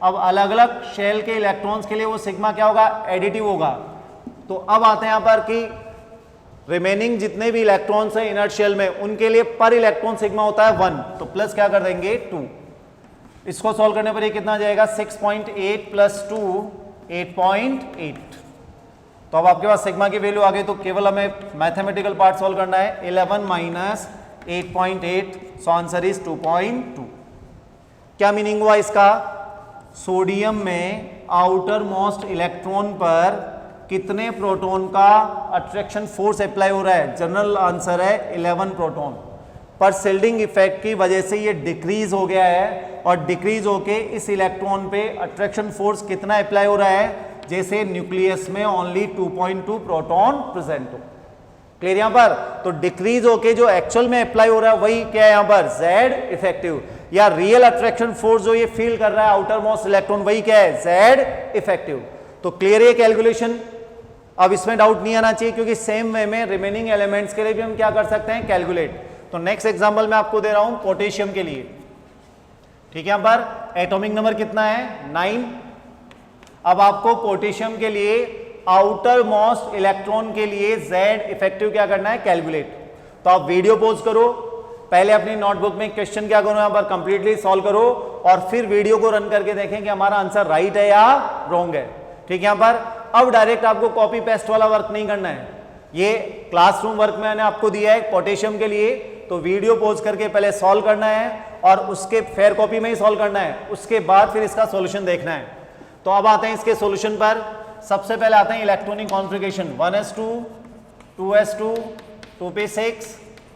Speaker 1: अब अलग अलग शेल के इलेक्ट्रॉन्स के लिए वो सिग्मा क्या होगा, एडिटिव होगा। तो अब आते हैं यहां पर कि रिमेनिंग जितने भी इलेक्ट्रॉन्स हैं इनर्ट शेल में उनके लिए पर इलेक्ट्रॉन सिग्मा होता है 1, तो प्लस क्या कर देंगे 2। इसको सॉल्व करने पर ये कितना आ जाएगा, 6.8 प्लस 2 8.8। तो अब आपके पास सिग्मा की वैल्यू आ गई, तो केवल हमें मैथमेटिकल पार्ट सॉल्व करना है। 11 माइनस 8.8, सो आंसर इज 2.2। क्या मीनिंग हुआ इसका, सोडियम में आउटर मोस्ट इलेक्ट्रॉन पर कितने प्रोटॉन का अट्रैक्शन फोर्स अप्लाई हो रहा है, जनरल आंसर है 11 प्रोटॉन, पर शिल्डिंग इफेक्ट की वजह से ये डिक्रीज हो गया है, और डिक्रीज होके इस इलेक्ट्रॉन पे अट्रैक्शन फोर्स कितना अप्लाई हो रहा है, जैसे न्यूक्लियस में ओनली 2.2 प्रोटॉन प्रेजेंट हो। क्लियर यहां पर, तो डिक्रीज होके जो एक्चुअल में अप्लाई हो रहा है वही क्या है यहां पर, Z इफेक्टिव, या रियल अट्रैक्शन फोर्स जो ये फील कर रहा है आउटर मोस्ट इलेक्ट्रॉन वही क्या है, Z इफेक्टिव। तो क्लियर है कैलकुलेशन, अब इसमें डाउट नहीं आना चाहिए, क्योंकि सेम वे में रिमेनिंग एलिमेंट्स के लिए भी हम क्या कर सकते हैं, कैलकुलेट। तो नेक्स्ट एग्जांपल मैं आपको दे रहा हूं पोटेशियम के लिए। ठीक है, यहाँ पर एटॉमिक नंबर कितना है 9। अब आपको पोटेशियम के लिए आउटर मोस्ट इलेक्ट्रॉन के लिए Z इफेक्टिव क्या करना है, कैलकुलेट। तो आप वीडियो पॉज करो, पहले अपनी नोटबुक में क्वेश्चन क्या करो यहाँ पर कंप्लीटली सॉल्व करो, और फिर वीडियो को रन करके देखें कि हमारा आंसर राइट है या रॉन्ग है। ठीक है, यहाँ पर अब डायरेक्ट आपको कॉपी पेस्ट वाला वर्क नहीं करना है, ये क्लासरूम वर्क मैंने आपको दिया है पोटेशियम के लिए, तो वीडियो पॉज करके पहले सॉल्व करना है और उसके फेयर कॉपी में ही सॉल्व करना है, उसके बाद फिर इसका सॉल्यूशन देखना है। तो अब आते हैं इसके सॉल्यूशन पर। सबसे पहले आते हैं electronic configuration 1s2 2s2 2p6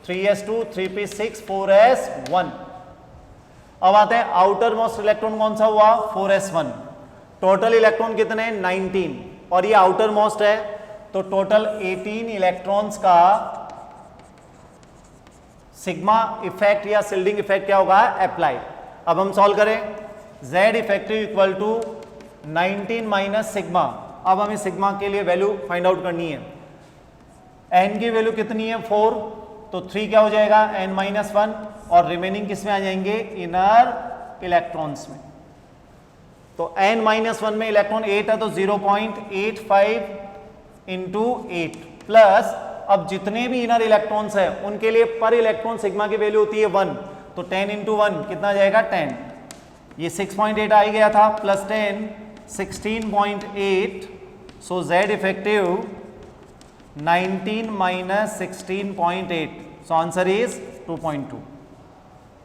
Speaker 1: 3s2 3p6 4s1। अब आते हैं आउटर मोस्ट इलेक्ट्रॉन कौन सा हुआ 4s1। टोटल इलेक्ट्रॉन कितने 19 और ये आउटर मोस्ट है, तो टोटल 18 इलेक्ट्रॉन्स का सिग्मा इफेक्ट या शिल्डिंग इफेक्ट क्या होगा अप्लाई। अब हम सॉल्व करें, Z effective equal to 19 minus sigma. अब हमें सिग्मा के लिए वैल्यू फाइंड आउट करनी है। n की वैल्यू कितनी है 4, तो 3 क्या हो जाएगा n माइनस 1, और रिमेनिंग किस में आ जाएंगे इनर इलेक्ट्रॉन्स में। तो n माइनस 1 में इलेक्ट्रॉन 8 है, तो 0.85 इंटू 8 प्लस, अब जितने भी इनर इलेक्ट्रॉन्स हैं उनके लिए पर इलेक्ट्रॉन सिग्मा की वैल्यू होती है 1, तो 10 इंटू 1 कितना जाएगा 10, ये 6.8 आ गया था, plus 10 16.8, so Z effective 19 minus 16.8, so answer is 2.2।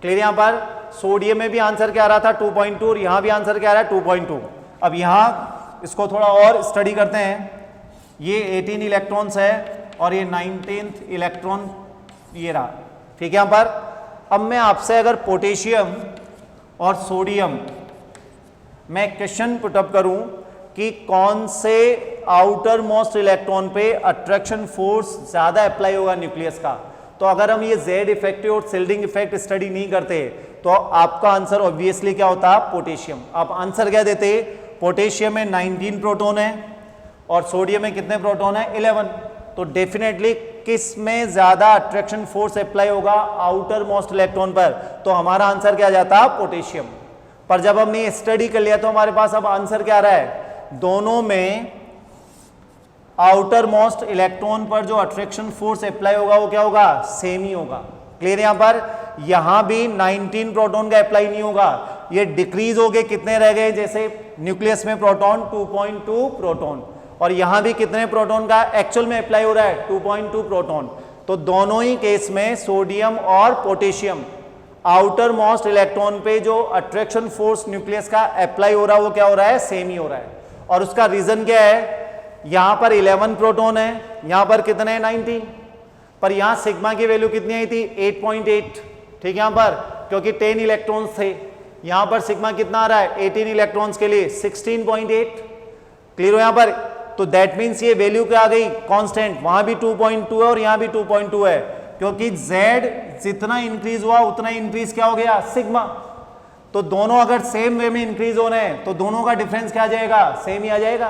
Speaker 1: Clear. यहां पर सोडियम में भी आंसर क्या आ रहा था 2.2 और यहां भी आंसर क्या आ रहा है 2.2। अब यहां इसको थोड़ा और स्टडी करते हैं। ये 18 इलेक्ट्रॉन्स है और ये 19th इलेक्ट्रॉन ये रहा। ठीक है, यहां पर अब मैं आपसे अगर पोटेशियम और सोडियम मैं क्वेश्चन पुटअप करूं कि कौन से आउटर मोस्ट इलेक्ट्रॉन पे अट्रैक्शन फोर्स ज्यादा अप्लाई होगा न्यूक्लियस का, तो अगर हम ये Z इफेक्टिव और शिल्डिंग इफेक्ट स्टडी नहीं करते तो आपका आंसर ऑब्वियसली क्या होता पोटेशियम। आप आंसर क्या देते, पोटेशियम में 19 प्रोटॉन है और सोडियम में कितने प्रोटॉन है 11, तो डेफिनेटली किस में ज्यादा अट्रैक्शन फोर्स अप्लाई होगा आउटर मोस्ट इलेक्ट्रॉन पर, तो हमारा आंसर क्या जाता पोटेशियम। पर जब हमने स्टडी कर लिया तो हमारे पास अब आंसर क्या आ रहा है, दोनों में आउटर मोस्ट इलेक्ट्रॉन पर जो अट्रैक्शन फोर्स अप्लाई होगा वो क्या होगा सेम ही होगा। क्लियर। यहां पर यहां भी 19 प्रोटॉन का अप्लाई नहीं होगा, ये डिक्रीज हो गए, कितने रह गए, जैसे न्यूक्लियस में प्रोटॉन 2.2 प्रोटॉन और यहां भी कितने प्रोटॉन का एक्चुअल में अप्लाई हो रहा है 2.2 प्रोटॉन। तो दोनों ही केस में सोडियम और पोटेशियम आउटर मोस्ट इलेक्ट्रॉन पे जो अट्रैक्शन फोर्स न्यूक्लियस का अप्लाई हो रहा है वो क्या हो रहा है सेम ही हो रहा है। और उसका रीजन क्या है, यहां पर 11 प्रोटॉन है, यहां पर कितने हैं 19, पर यहां सिग्मा की वैल्यू कितनी आई थी 8.8। ठीक है, यहां पर क्योंकि 10 इलेक्ट्रॉन्स थे, यहां पर सिग्मा कितना आ रहा है 18 इलेक्ट्रॉन्स के लिए 16.8। क्लियर हो यहां पर, तो दैट मीन्स ये वैल्यू क्या आ गई कांस्टेंट, वहां भी 2.2 है और यहां भी 2.2 है, क्योंकि Z जितना इंक्रीज हुआ उतना इंक्रीज क्या हो गया सिग्मा। तो दोनों अगर सेम वे में इंक्रीज हो रहे हैं तो दोनों का डिफरेंस क्या आ जाएगा सेम ही आ जाएगा।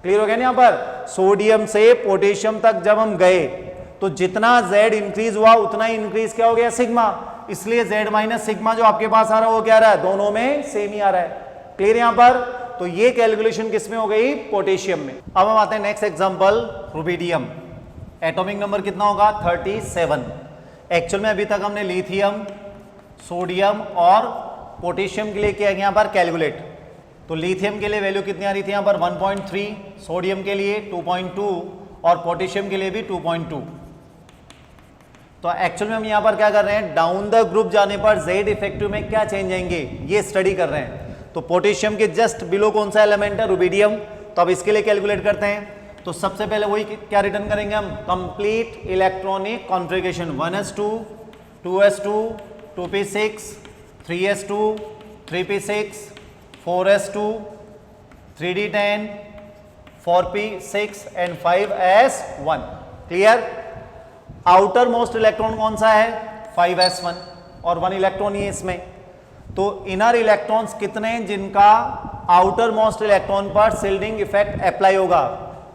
Speaker 1: क्लियर हो गया ना। यहां पर सोडियम से पोटेशियम तक जब हम गए तो जितना Z इंक्रीज हुआ उतना ही इंक्रीज क्या हो गया सिग्मा, इसलिए Z माइनस सिग्मा जो आपके पास आ रहा है वो क्या आ रहा है दोनों में सेम ही आ रहा है। क्लियर यहां पर, तो ये कैलकुलेशन किसमें हो गई पोटेशियम में। अब हम आते हैं next example rubidium. Atomic number कितना होगा 37। एक्चुअल में अभी तक हमने लिथियम सोडियम और पोटेशियम के लिए किया यहां पर कैलकुलेट। तो लिथियम के लिए वैल्यू कितनी आ रही थी यहां पर 1.3, सोडियम के लिए 2.2 और पोटेशियम के लिए भी 2.2। तो एक्चुअल में हम यहां पर क्या कर रहे हैं, डाउन द ग्रुप जाने पर Z इफेक्टिव में क्या चेंज आएंगे ये स्टडी कर रहे हैं। तो पोटेशियम के जस्ट बिलो कौन सा एलिमेंट है रुबिडियम, तो अब इसके लिए कैलकुलेट करते हैं। तो सबसे पहले वही क्या रिटर्न करेंगे हम, complete electronic configuration 1s2 2s2 2p6 3s2 3p6 4s2 3d10 4p6 and 5s1। Clear. Outer most electron कौन सा है 5s1 और 1 इलेक्ट्रॉन ही है इसमें। तो इनर इलेक्ट्रॉन्स कितने हैं जिनका आउटर मोस्ट इलेक्ट्रॉन पर शिल्डिंग इफेक्ट अप्लाई होगा,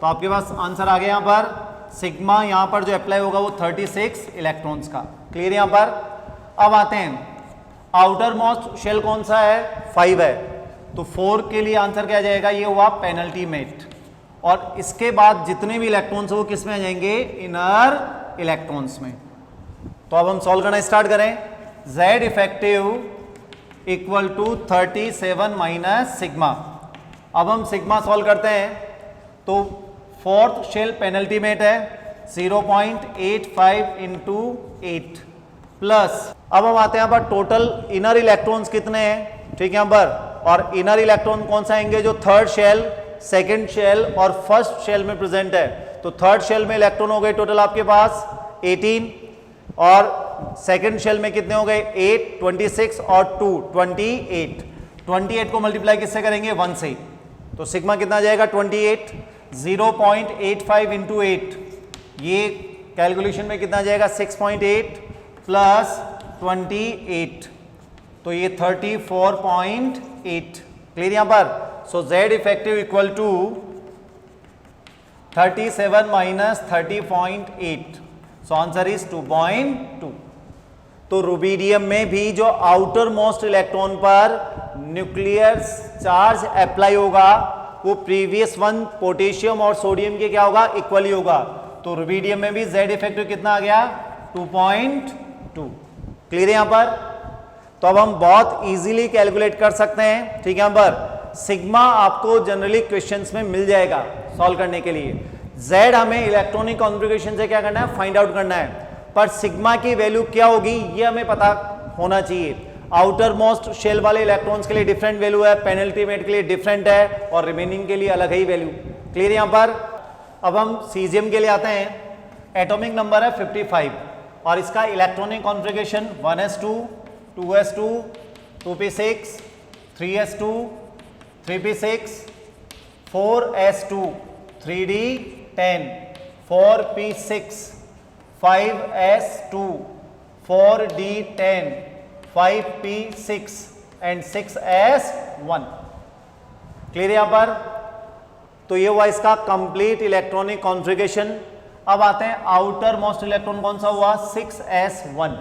Speaker 1: तो आपके पास आंसर आ गया यहां पर सिग्मा यहां पर जो अप्लाई होगा वो 36 इलेक्ट्रॉन्स का। क्लियर यहां पर। अब आते हैं आउटर मोस्ट शेल कौन सा है, 5 है, तो 4 के लिए आंसर क्या आ जाएगा, ये हुआ पेनल्टीमेट। और इसके बाद जितने भी इलेक्ट्रॉन्स वो किस में आ जाएंगे, इनर इलेक्ट्रॉन्स में। तो अब हम सॉल्व करना स्टार्ट करें। Z effective equal to 37 minus sigma. अब हम सिग्मा सॉल्व करते हैं, तो फोर्थ शेल पेनल्टीमेट है 0.85 इंटू 8 प्लस, अब हम आते हैं यहाँ पर टोटल इनर इलेक्ट्रॉन्स कितने हैं, ठीक है यहाँ पर, और इनर इलेक्ट्रॉन कौन सा आएंगे, जो थर्ड शेल, सेकंड शेल और फर्स्ट शेल में प्रेजेंट है। तो थर्ड शेल में इलेक्ट्रॉन हो गए टोटल आपके पास 18, और सेकंड शेल में कितने हो गए 8, 26 और 2 28। 28 को मल्टीप्लाई किससे करेंगे, 1 से, तो सिग्मा कितना आ जाएगा 28। 0.85 इंटू 8, ये कैलकुलेशन में कितना आ जाएगा 6.8 प्लस 28, तो ये 34.8। क्लियर यहां पर। So Z effective equal to 37 minus 30.8, so answer is 2.2। तो रुबीडियम में भी जो आउटर मोस्ट इलेक्ट्रॉन पर न्यूक्लियर चार्ज अप्लाई होगा वो प्रीवियस वन पोटेशियम और सोडियम के क्या होगा, इक्वली होगा। तो रुबीडियम में भी Z इफेक्टिव कितना आ गया 2.2। क्लियर है यहां पर। तो अब हम बहुत इजीली कैलकुलेट कर सकते हैं, ठीक है यहां पर। सिग्मा आपको जनरली क्वेश्चंस में मिल जाएगा सॉल्व करने के लिए। Z हमें इलेक्ट्रॉनिक कॉन्फ़िगरेशन से क्या करना है, फाइंड आउट करना है, पर सिग्मा की वैल्यू क्या होगी ये हमें पता होना चाहिए। आउटर मोस्ट शेल वाले इलेक्ट्रॉन्स के लिए डिफरेंट वैल्यू है, पेनल्टीमेट के लिए डिफरेंट है, और रिमेनिंग के लिए अलग ही वैल्यू। क्लियर यहां पर। अब हम सीजियम के लिए आते हैं। एटॉमिक नंबर है 55 और इसका electronic configuration 1s2 2s2 2p6 3s2 3p6 4s2 3d10 4p6 5s2 4d10 5p6 and 6s1। Clear यहां पर। तो ये हुआ इसका कंप्लीट इलेक्ट्रॉनिक कॉन्फ़िगरेशन। अब आते हैं आउटर मोस्ट इलेक्ट्रॉन कौन सा हुआ 6s1।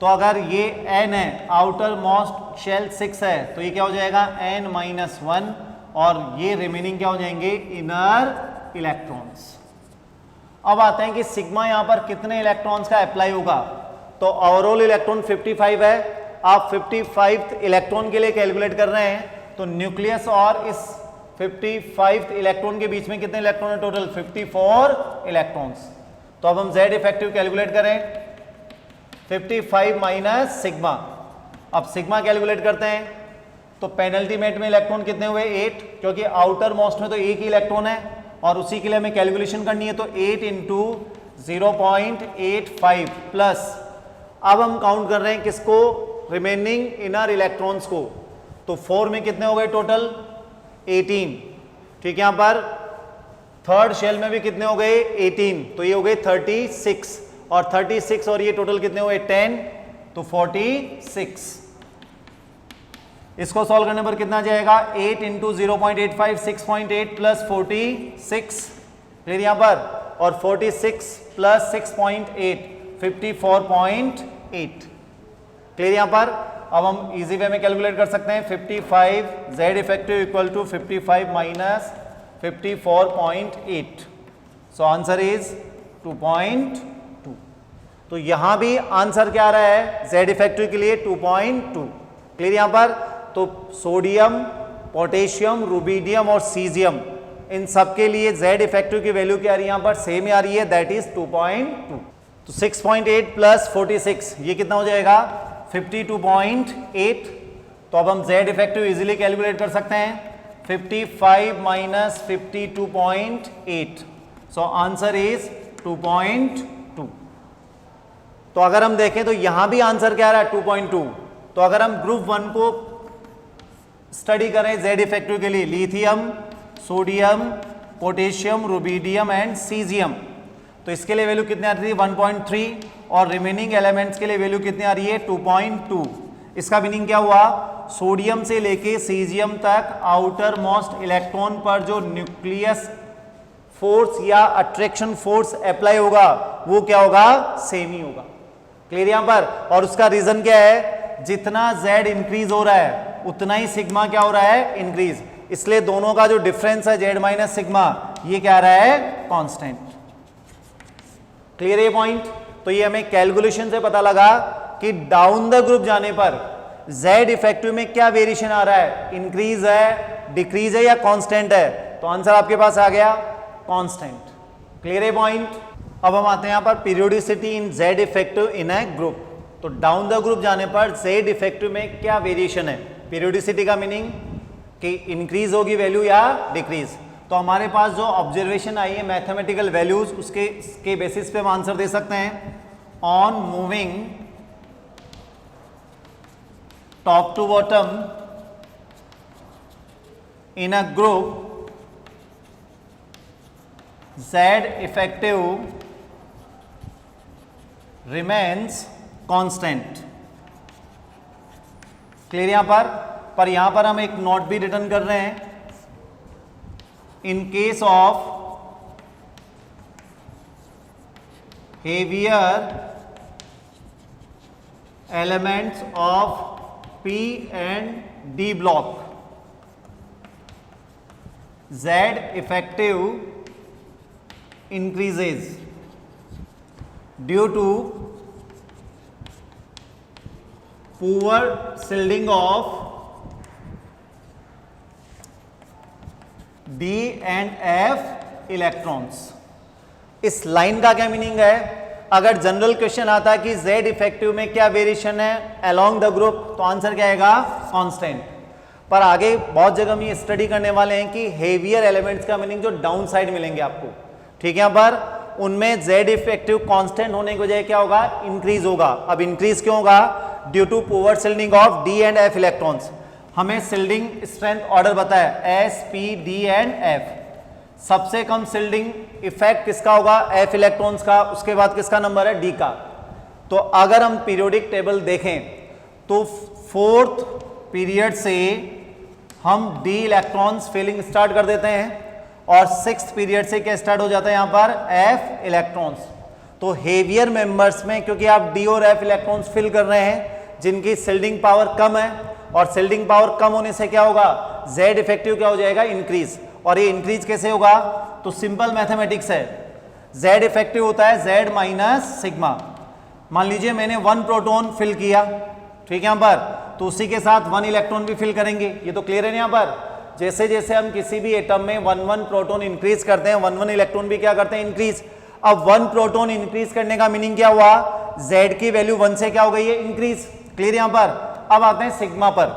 Speaker 1: तो अगर ये n है, आउटर मोस्ट शेल 6 है, तो ये क्या हो जाएगा n-1, और ये रिमेनिंग क्या हो जाएंगे इनर इलेक्ट्रॉन्स। अब आते हैं कि सिग्मा यहां पर कितने इलेक्ट्रॉन्स का अप्लाई होगा। तो ओवरऑल इलेक्ट्रॉन 55 है, आप 55th इलेक्ट्रॉन के लिए कैलकुलेट कर रहे हैं, तो न्यूक्लियस और इस 55th इलेक्ट्रॉन के बीच में कितने इलेक्ट्रॉन है टोटल 54 इलेक्ट्रॉन्स। तो अब हम Z इफेक्टिव कैलकुलेट करें 55 माइनस सिग्मा। अब सिग्मा कैलकुलेट करते हैं, तो पेनल्टीमेट में इलेक्ट्रॉन कितने हुए 8, क्योंकि आउटर मोस्ट में तो एक ही इलेक्ट्रॉन है और उसी के लिए हमें कैलकुलेशन करनी है, तो 8 इंटू 0.85 प्लस, अब हम काउंट कर रहे हैं किसको, रिमेनिंग इनर इलेक्ट्रॉन्स को। तो 4 में कितने हो गए टोटल 18, ठीक है। यहां पर थर्ड शेल में भी कितने हो गए 18, तो ये हो गए 36, और 36 और ये टोटल कितने हुए 10, तो 46। इसको सॉल्व करने पर कितना जाएगा 8 इंटू 0.85 6.8 प्लस 46, क्लियर यहां पर, और 46 प्लस 6.8 54.8। क्लियर यहां पर। अब हम इजी वे में कैलकुलेट कर सकते हैं 55 Z effective equal to 55 minus 54.8, so answer is 2.2। तो यहां भी आंसर क्या आ रहा है Z इफेक्टिव के लिए 2.2। क्लियर यहां पर। तो सोडियम, पोटेशियम, रुबीडियम और सीजियम, इन सब के लिए Z इफेक्टिव की वैल्यू क्या आ रही है यहां पर, सेम ही आ रही है, दैट इज 2.2। तो 6.8 प्लस 46 ये कितना हो जाएगा 52.8। तो अब हम Z इफेक्टिव इजीली कैलकुलेट कर सकते हैं 55 माइनस 52.8, सो आंसर इज 2.2। तो अगर हम देखें तो यहां भी आंसर क्या आ रहा है 2.2। तो अगर हम ग्रुप 1 को स्टडी करें Z इफेक्टिव के लिए, lithium, sodium, potassium, rubidium and caesium, तो इसके लिए वैल्यू कितनी आ रही है 1.3, और रिमेनिंग एलिमेंट्स के लिए वैल्यू कितनी आ रही है 2.2। इसका मीनिंग क्या हुआ, सोडियम से लेके सीजियम तक आउटर मोस्ट इलेक्ट्रॉन पर जो न्यूक्लियस फोर्स या अट्रैक्शन फोर्स अप्लाई होगा वो क्या होगा, सेम ही होगा। क्लियर यहां पर। और उसका रीजन क्या है, जितना Z इंक्रीज हो रहा है उतना ही सिग्मा क्या हो रहा है, इंक्रीज। इसलिए दोनों का जो डिफरेंस है Z माइनस सिग्मा, ये क्या रहा है, कांस्टेंट। क्लियर है पॉइंट? तो ये हमें कैलकुलेशन से पता लगा कि डाउन द ग्रुप जाने पर Z इफेक्टिव में क्या वेरिएशन आ रहा है, इंक्रीज है, डिक्रीज है या कांस्टेंट है। तो आंसर आपके पास आ गया कांस्टेंट। क्लियर है पॉइंट? अब हम आते हैं यहां पर periodicity in Z effective in A group. तो डाउन द ग्रुप जाने पर Z इफेक्टिव में क्या वेरिएशन है। पीरियोडिसिटी का मीनिंग कि इंक्रीज होगी वैल्यू या डिक्रीज। तो हमारे पास जो ऑब्जर्वेशन आई है मैथमेटिकल वैल्यूज, उसके बेसिस पे हम आंसर दे सकते हैं। On moving top to bottom in a group, Z effective remains constant. Clear यहां पर यहां पर हम एक नोट भी रिटर्न कर रहे हैं। In case of heavier elements of P and D block, Z effective increases due to poor shielding of D and F electrons. इस लाइन का क्या मीनिंग है? अगर जनरल क्वेश्चन आता है कि Z इफेक्टिव में क्या वेरिएशन है अलोंग द ग्रुप, तो आंसर क्या आएगा, कांस्टेंट। पर आगे बहुत जगह हम ये स्टडी करने वाले हैं कि हेवियर एलिमेंट्स का मीनिंग जो डाउन साइड मिलेंगे आपको, ठीक है, यहाँ पर उनमें Z इफेक्टिव कांस्टेंट होने की वजह क्या होगा, इंक्रीज होगा। अब इंक्रीज क्यों होगा? Due to poor shielding of D and F electrons. हमें शिल्डिंग स्ट्रेंथ ऑर्डर बताया S, P, D and F। सबसे कम शिल्डिंग इफेक्ट किसका होगा, F इलेक्ट्रॉन्स का, उसके बाद किसका नंबर है, D का। तो अगर हम पीरियोडिक टेबल देखें तो फोर्थ पीरियड से हम D इलेक्ट्रॉन्स फिलिंग स्टार्ट कर देते हैं और सिक्स्थ पीरियड से क्या स्टार्ट हो जाता है यहाँ पर, F इलेक्ट्रॉन्स। तो हेवियर मेंबर्स में क्योंकि आप D और F इलेक्ट्रॉन्स फिल कर रहे हैं जिनकी शिल्डिंग पावर कम है, और शिल्डिंग पावर कम होने से क्या होगा, Z इफेक्टिव क्या हो जाएगा, इंक्रीज। और ये इंक्रीज कैसे होगा? तो सिंपल मैथमेटिक्स है, Z इफेक्टिव होता है Z माइनस सिग्मा। मान लीजिए मैंने 1 प्रोटॉन फिल किया, ठीक है, यहाँ पर, तो उसी के साथ 1 इलेक्ट्रॉन भी फिल करेंगे। ये तो क्लियर है यहाँ पर? जैसे जैसे हम किसी भी एटम में 1 प्रोटॉन इंक्रीज करते हैं, 1 इलेक्ट्रॉन भी क्या करते हैं, इंक्रीज। अब 1 प्रोटॉन इंक्रीज करने का मीनिंग क्या हुआ, Z की वैल्यू 1 से क्या हो गई है, इंक्रीज। क्लियर यहाँ पर? अब आते हैं सिग्मा पर।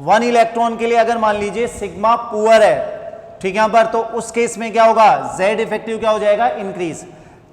Speaker 1: 1 इलेक्ट्रॉन के लिए अगर मान लीजिए सिग्मा पुअर है, ठीक है, यहाँ पर, तो उस केस में क्या होगा, Z इफेक्टिव क्या हो जाएगा, इंक्रीज।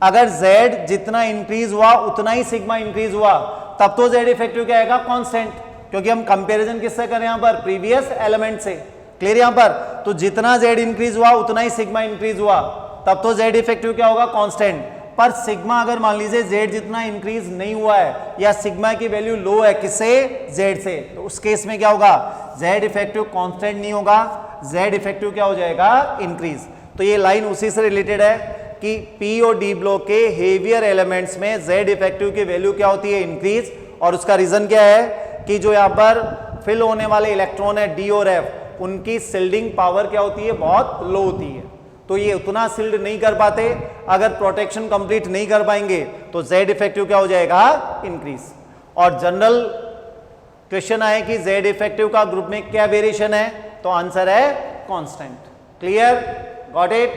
Speaker 1: अगर Z जितना इंक्रीज हुआ उतना ही सिग्मा इंक्रीज हुआ, तब तो Z इफेक्टिव क्या आएगा, कांस्टेंट, क्योंकि हम कंपैरिजन किससे करें यहाँ पर, प्रीवियस एलिमेंट से। क्लियर यहाँ पर? तो जितना Z इंक्रीज हुआ उतना ही सिग्मा इंक्रीज हुआ, तब तो Z इफेक्टिव क्या होगा, कांस्टेंट। पर सिग्मा अगर मान लीजिए Z जितना इंक्रीज नहीं हुआ है या सिग्मा की वैल्यू लो है, किससे, Z से, तो उस केस में क्या होगा, Z इफेक्टिव कांस्टेंट नहीं होगा, Z इफेक्टिव क्या हो जाएगा, इंक्रीज। तो ये लाइन उसी से रिलेटेड है कि P और D ब्लॉक के हेवियर एलिमेंट्स में Z इफेक्टिव की वैल्यू क्या होती है, इंक्रीज। और उसका रीजन क्या है कि जो यहाँ पर फिल होने वाले इलेक्ट्रॉन है D और F, उनकी शिल्डिंग पावर क्या होती है, बहुत लो होती है। तो ये उतना शिल्ड नहीं कर पाते, अगर प्रोटेक्शन कंप्लीट नहीं कर पाएंगे तो Z इफेक्टिव क्या हो जाएगा, इंक्रीज। और जनरल क्वेश्चन आए कि Z इफेक्टिव का ग्रुप में क्या वेरिएशन है, तो आंसर है कांस्टेंट। Clear, got it?